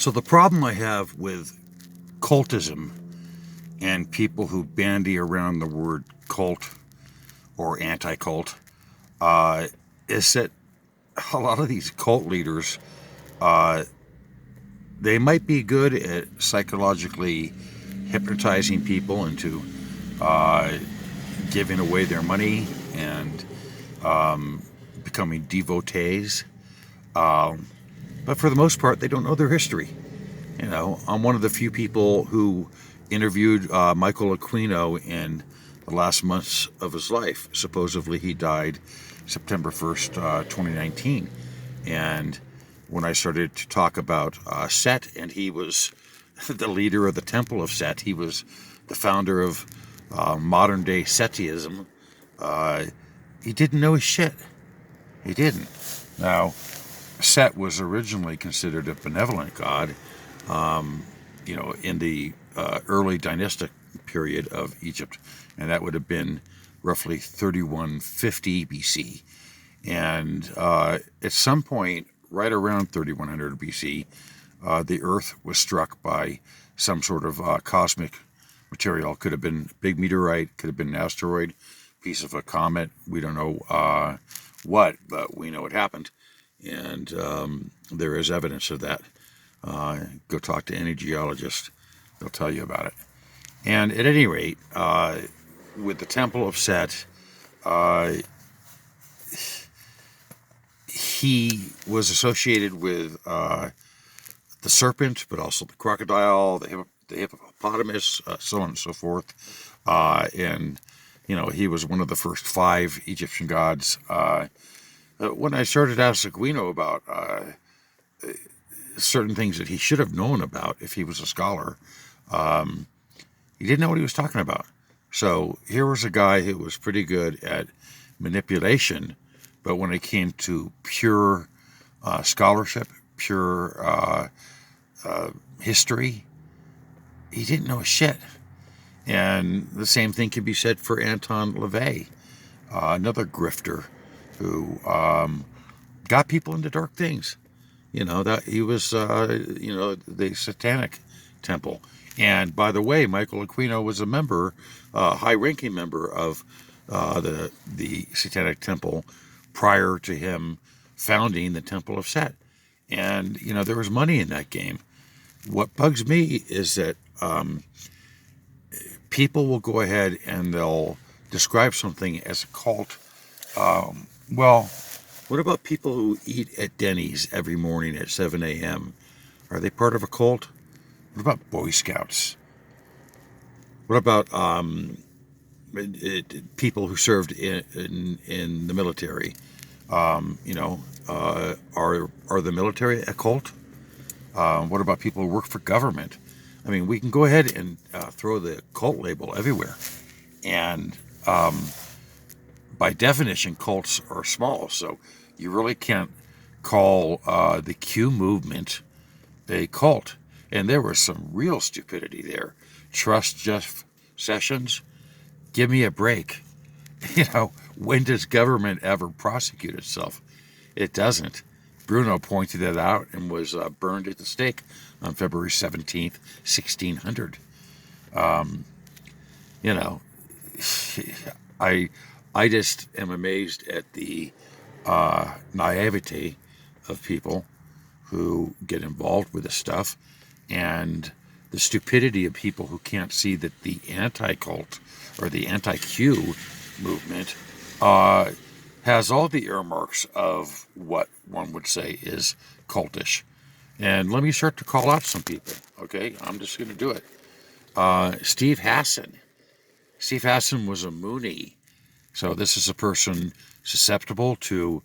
So the problem I have with cultism and people who bandy around the word cult or anti-cult is that a lot of these cult leaders, uh, they might be good at psychologically hypnotizing people into uh, giving away their money and becoming devotees. Um, but for the most part, they don't know their history. You know, I'm one of the few people who interviewed Michael Aquino in the last months of his life. Supposedly, he died September 1st, 2019. And when I started to talk about Set, and he was the leader of the Temple of Set, he was the founder of modern day Setiism. Uh, he didn't know his shit. He didn't. Now, Set was originally considered a benevolent god, in the early dynastic period of Egypt, and that would have been roughly 3150 BC. And at some point, right around 3100 BC, the Earth was struck by some sort of cosmic material. Could have been a big meteorite, could have been an asteroid, piece of a comet. We don't know what, but we know it happened. And there is evidence of that. Go talk to any geologist, they'll tell you about it. And at any rate, with the Temple of Set, uh, he was associated with the serpent, but also the crocodile, the hippopotamus, so on and so forth. And, he was one of the first five Egyptian gods. When I started to ask Aquino about certain things that he should have known about if he was a scholar, he didn't know what he was talking about. So here was a guy who was pretty good at manipulation, but when it came to pure scholarship, pure history, he didn't know shit. And the same thing can be said for Anton LaVey, another grifter who got people into dark things. That he was, the Satanic Temple. And by the way, Michael Aquino was a member, high-ranking member of the Satanic Temple prior to him founding the Temple of Set. And there was money in that game. What bugs me is that people will go ahead and they'll describe something as a cult. Well, what about people who eat at Denny's every morning at 7 a.m.? Are they part of a cult? What about Boy Scouts? What about people who served in the military? Are the military a cult? What about people who work for government? I mean, we can go ahead and throw the cult label everywhere. And by definition, cults are small, so you really can't call the Q movement a cult. And there was some real stupidity there. Trust Jeff Sessions? Give me a break. When does government ever prosecute itself? It doesn't. Bruno pointed that out and was burned at the stake on February 17th, 1600. I just am amazed at the naivety of people who get involved with this stuff, and the stupidity of people who can't see that the anti-cult or the anti-Q movement has all the earmarks of what one would say is cultish. And let me start to call out some people, okay? I'm just going to do it. Steve Hassan. Steve Hassan was a Moonie. So this is a person susceptible to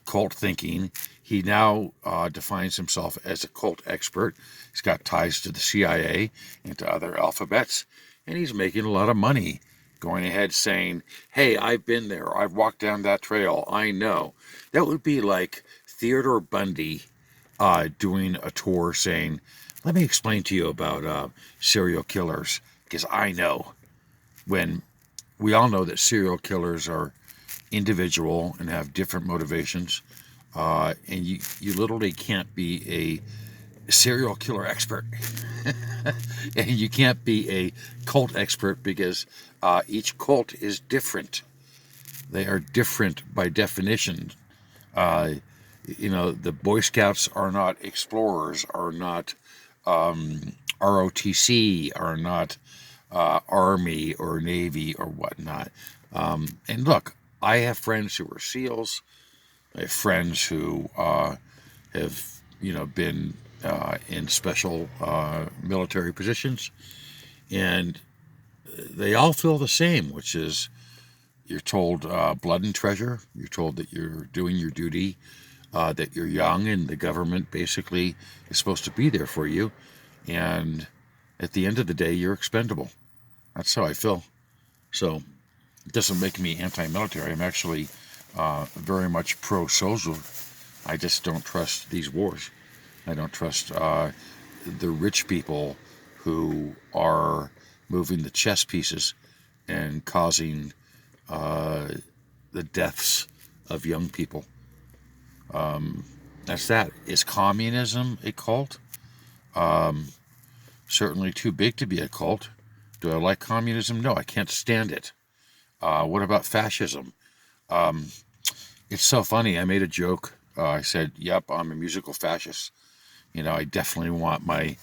cult thinking. He now defines himself as a cult expert. He's got ties to the CIA and to other alphabets, and he's making a lot of money going ahead saying, hey, I've been there. I've walked down that trail. I know. That would be like Theodore Bundy doing a tour saying, let me explain to you about serial killers, because I know. When we all know that serial killers are individual and have different motivations, and you literally can't be serial killer expert. And you can't be a cult expert because each cult is different. They are different by definition. Uh, the Boy Scouts are not explorers, are not ROTC, are not Army or Navy or whatnot. And look, I have friends who are SEALs. I have friends who have, been in special military positions, and they all feel the same, which is you're told blood and treasure. You're told that you're doing your duty, that you're young, and the government basically is supposed to be there for you. And at the end of the day, you're expendable. That's how I feel. So it doesn't make me anti-military. I'm actually very much pro-social. I just don't trust these wars. I don't trust the rich people who are moving the chess pieces and causing the deaths of young people. That's that. Is communism a cult? Certainly too big to be a cult. Do I like communism? No, I can't stand it. What about fascism? It's so funny. I made a joke. I said, "Yep, I'm a musical fascist." I definitely want my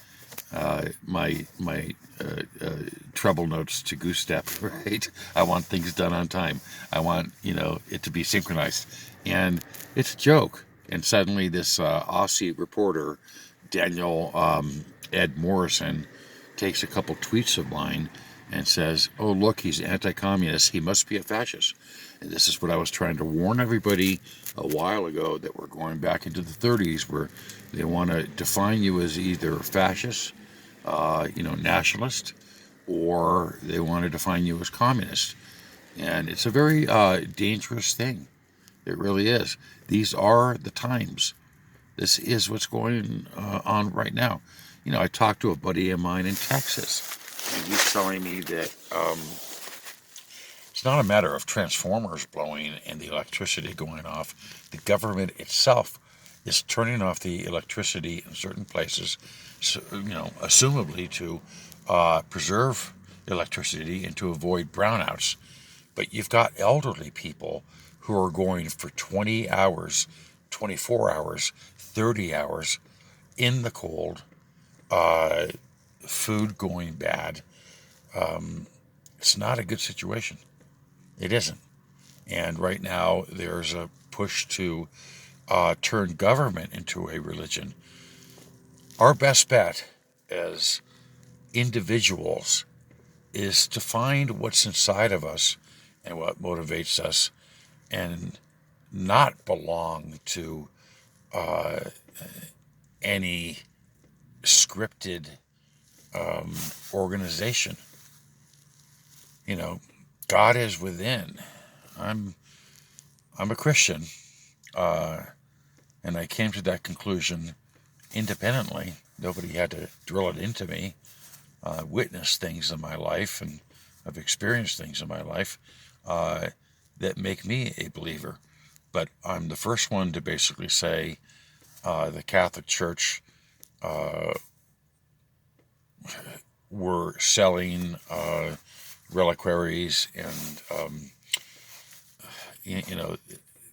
treble notes to goose step, right? I want things done on time. I want it to be synchronized, and it's a joke. And suddenly, this Aussie reporter, Daniel Ed Morrison, takes a couple tweets of mine and says, "Oh, look, he's anti-communist. He must be a fascist." And this is what I was trying to warn everybody a while ago, that we're going back into the 30s, where they want to define you as either fascist, nationalist, or they want to define you as communist. And it's a very dangerous thing. It really is. These are the times. This is what's going on right now. I talked to a buddy of mine in Texas, and he's telling me that it's not a matter of transformers blowing and the electricity going off. The government itself is turning off the electricity in certain places, assumably to preserve electricity and to avoid brownouts. But you've got elderly people who are going for 20 hours, 24 hours, 30 hours in the cold, food going bad. It's not a good situation. It isn't. And right now, there's a push to turn government into a religion. Our best bet as individuals is to find what's inside of us and what motivates us, and not belong to any scripted organization. God is within. I'm a Christian, and I came to that conclusion independently. Nobody had to drill it into me. Witnessed things in my life, and I've experienced things in my life that make me a believer. But I'm the first one to basically say the Catholic Church were selling reliquaries, and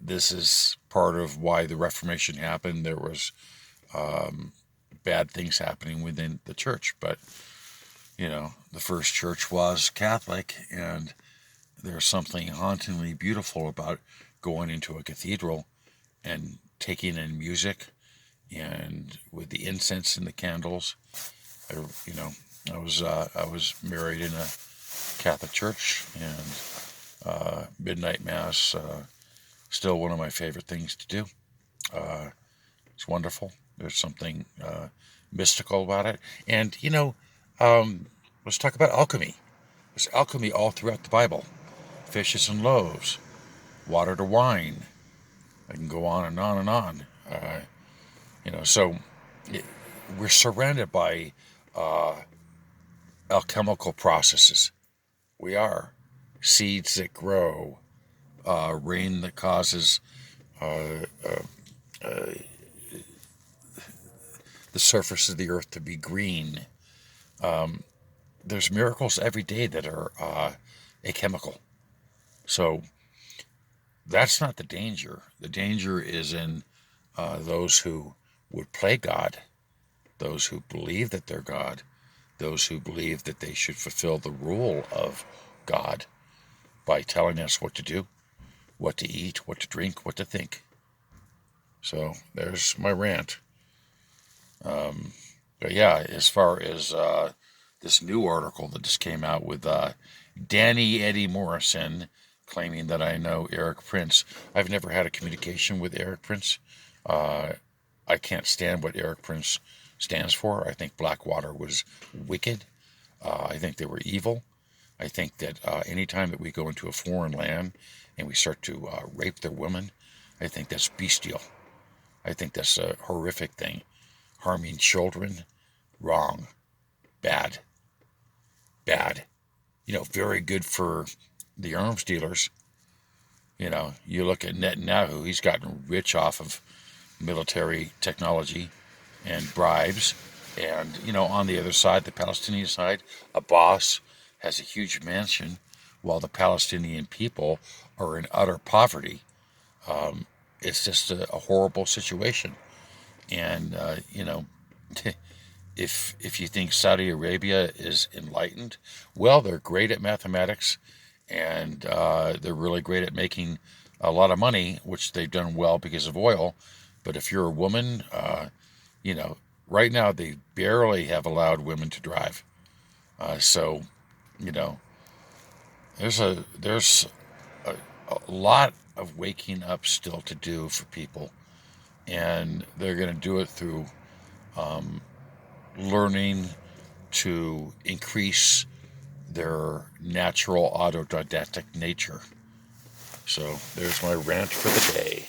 this is part of why the Reformation happened. There was bad things happening within the church, but the first church was Catholic, and there's something hauntingly beautiful about going into a cathedral and taking in music, and with the incense and the candles. I was married in a Catholic church, and midnight mass still one of my favorite things to do. It's wonderful. There's something mystical about it, and let's talk about alchemy. There's alchemy all throughout the Bible. Fishes and loaves, water to wine. I can go on and on and on. So we're surrounded by alchemical processes. We are. Seeds that grow, rain that causes the the surface of the earth to be green. There's miracles every day that are achemical. So that's not the danger. The danger is in those who would play God, those who believe that they're God, those who believe that they should fulfill the role of God by telling us what to do, what to eat, what to drink, what to think. So there's my rant. But yeah, as far as this new article that just came out with Danny Eddie Morrison claiming that I know Eric Prince. I've never had a communication with Eric Prince. I can't stand what Eric Prince stands for. I think Blackwater was wicked. I think they were evil. I think that anytime that we go into a foreign land and we start to rape their women, I think that's bestial. I think that's a horrific thing. Harming children, wrong, bad, bad. Very good for the arms dealers. You look at Netanyahu, he's gotten rich off of military technology and bribes. And, on the other side, the Palestinian side, Abbas has a huge mansion while the Palestinian people are in utter poverty. It's just a horrible situation. And, if you think Saudi Arabia is enlightened, well, they're great at mathematics and they're really great at making a lot of money, which they've done well because of oil. But if you're a woman, right now they barely have allowed women to drive. So, you know, there's a lot of waking up still to do for people, and they're going to do it through learning to increase their natural autodidactic nature. So there's my rant for the day.